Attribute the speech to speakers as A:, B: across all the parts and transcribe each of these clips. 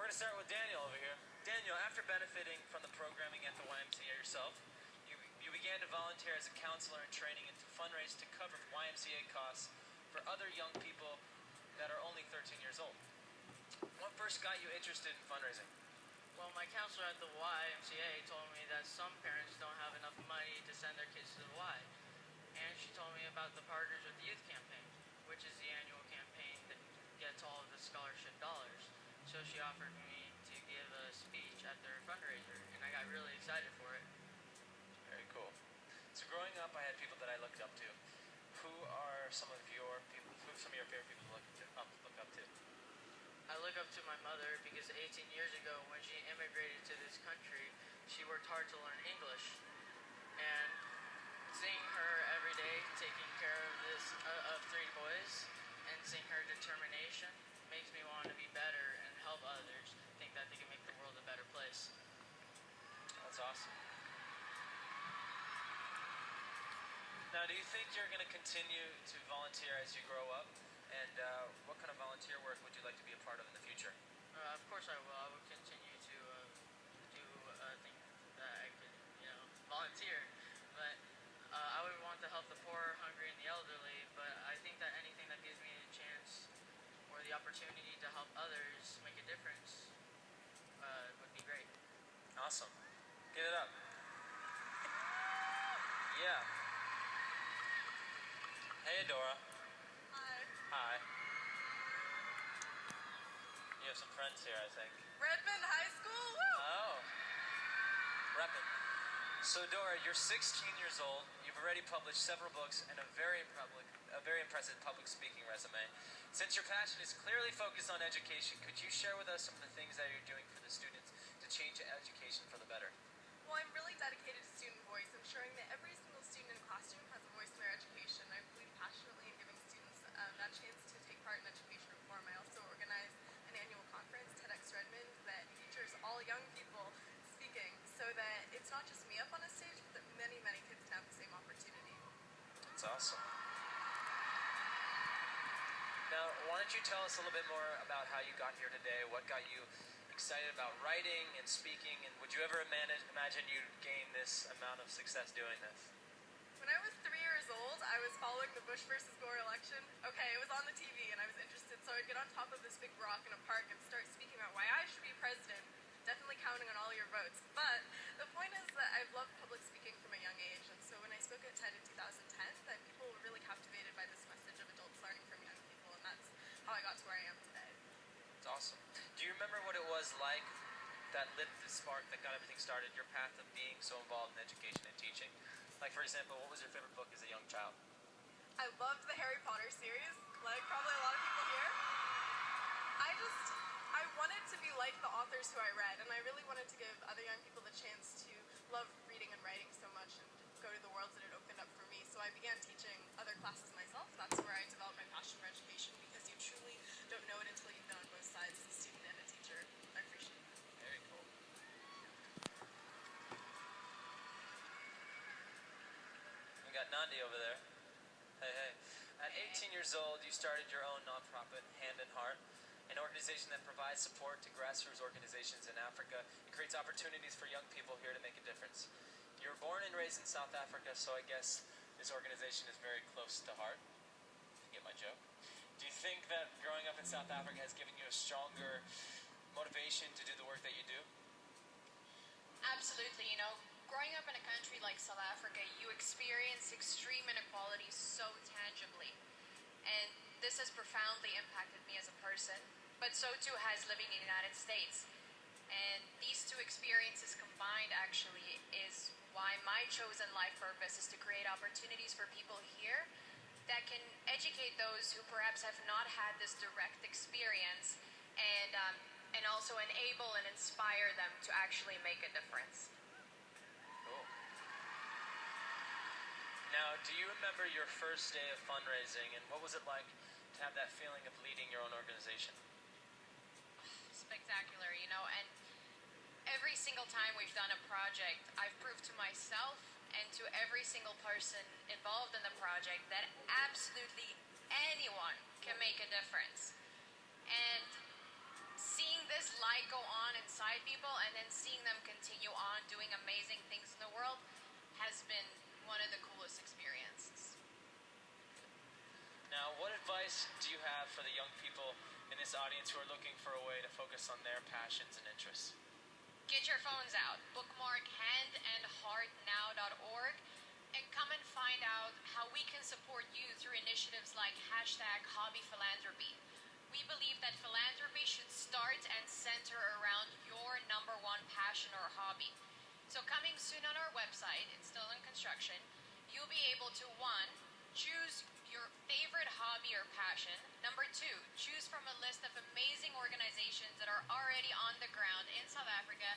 A: We're going to start with Daniel over here. Daniel, after benefiting from the programming at the YMCA yourself, you began to volunteer as a counselor in training and to fundraise to cover YMCA costs for other young people that are only 13 years old. What first got you interested in fundraising?
B: Well, my counselor at the YMCA told me that some parents don't have enough money to send their kids to the Y. And she told me about the Partners with Youth campaign, which is the annual campaign that gets all of the scholarship dollars. So she offered me to give a speech at their fundraiser, and I got really excited for it.
A: Very cool. So growing up, I had people that I looked up to. Who are some of your people? Who are some of your favorite people to look up to?
B: I look up to my mother because 18 years ago, when she immigrated to this country, she worked hard to learn English. And seeing her every day taking care of three boys and seeing her determination makes me want to be better and help others think that they can make the world a better place.
A: That's awesome. Now, do you think you're going to continue to volunteer as you grow up? And what kind of volunteer work would you like to be a part of in the future?
B: Of course I will. I will continue to do things that I could, volunteer. But I would want to help the poor, hungry, and the elderly. But I think that anything that gives me a chance or the opportunity to help others make a difference would be great.
A: Awesome. Give it up. Yeah. Hey, Dora.
C: Hi.
A: Hi. You have some friends here, I think.
C: Redmond High School? Woo!
A: Oh. Reppin'. So, Dora, you're 16 years old. You've already published several books and a very impressive public speaking resume. Since your passion is clearly focused on education, could you share with us some of the things that you're doing for the students to change education for the better?
C: Well, I'm really dedicated to student voice, ensuring that every single student in a classroom has a voice in their education. I believe passionately in giving students that chance to take part in education reform. I also organize an annual conference, TEDx Redmond, that features all young people speaking so that it's not just me up on a stage, but that many, many kids can have the same opportunity.
A: That's awesome. Now, why don't you tell us a little bit more about how you got here today, what got you excited about writing and speaking, and would you ever imagine you'd gain this amount of success doing this?
C: When I was 3 years old, I was following the Bush versus Gore election. Okay, it was on the TV and I was interested, so I'd get on top of this big rock in a park and start speaking about why I should be president, definitely counting on all your votes. But the point is that I've loved public speaking from a young age, and so when I spoke at TED in 2010, that people were really captivated by this message of adults learning from young people, and that's how I got to where I am today.
A: It's awesome. Do you remember what it was like that lit the spark that got everything started, your path of being so involved in education and teaching? Like, for example, what was your favorite book as a young child?
C: I loved the Harry Potter series, like probably a lot of people here. I wanted to be like the authors who I read, and I really wanted to give other young people the chance to love reading and writing so much and go to the worlds that it opened up for me. So I began teaching other classes myself. That's where I developed my passion for education, because you truly don't know it until you've been on both sides as a student and a teacher. I appreciate it.
A: Very cool. We got Nandi over there. Hey, hey. At 18 years old, you started your own nonprofit, Hand in Heart, an organization that provides support to grassroots organizations in Africa and creates opportunities for young people here to make a difference. You were born and raised in South Africa, so I guess this organization is very close to heart. You get my joke? Do you think that growing up in South Africa has given you a stronger motivation to do the work that you do?
D: Absolutely. Growing up in a country like South Africa, you experience extreme inequality so tangibly. And this has profoundly impacted me as a person, but so too has living in the United States. And these two experiences combined actually is why my chosen life purpose is to create opportunities for people here that can educate those who perhaps have not had this direct experience, and also enable and inspire them to actually make a difference.
A: Cool. Now, do you remember your first day of fundraising, and what was it like to have that feeling of leading your own organization?
D: Spectacular, and every single time we've done a project, I've proved to myself and to every single person involved in the project that absolutely anyone can make a difference. And seeing this light go on inside people and then seeing them continue on doing amazing things in the world has been one of the coolest experiences.
A: Now, what advice do you have for the young people in this audience who are looking for a way to focus on their passions and interests?
D: Get your phones out, bookmark handandheartnow.org, and come and find out how we can support you through initiatives like #HobbyPhilanthropy. We believe that philanthropy should start and center around your number one passion or hobby. So coming soon on our website, it's still in construction, you'll be able to, 1, choose your favorite hobby or passion. Number 2, choose from a list of amazing organizations that are already on the ground in South Africa,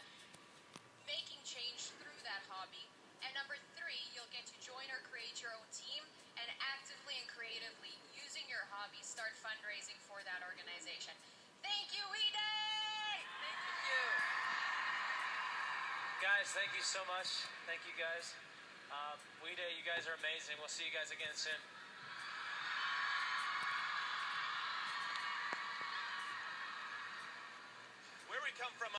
D: making change through that hobby. And number 3, you'll get to join or create your own team and actively and creatively, using your hobby, start fundraising for that organization. Thank you, WeDay!
B: Thank you.
A: Guys, thank you so much. Thank you, guys. WeDay, you guys are amazing. We'll see you guys again soon.
E: Where we come from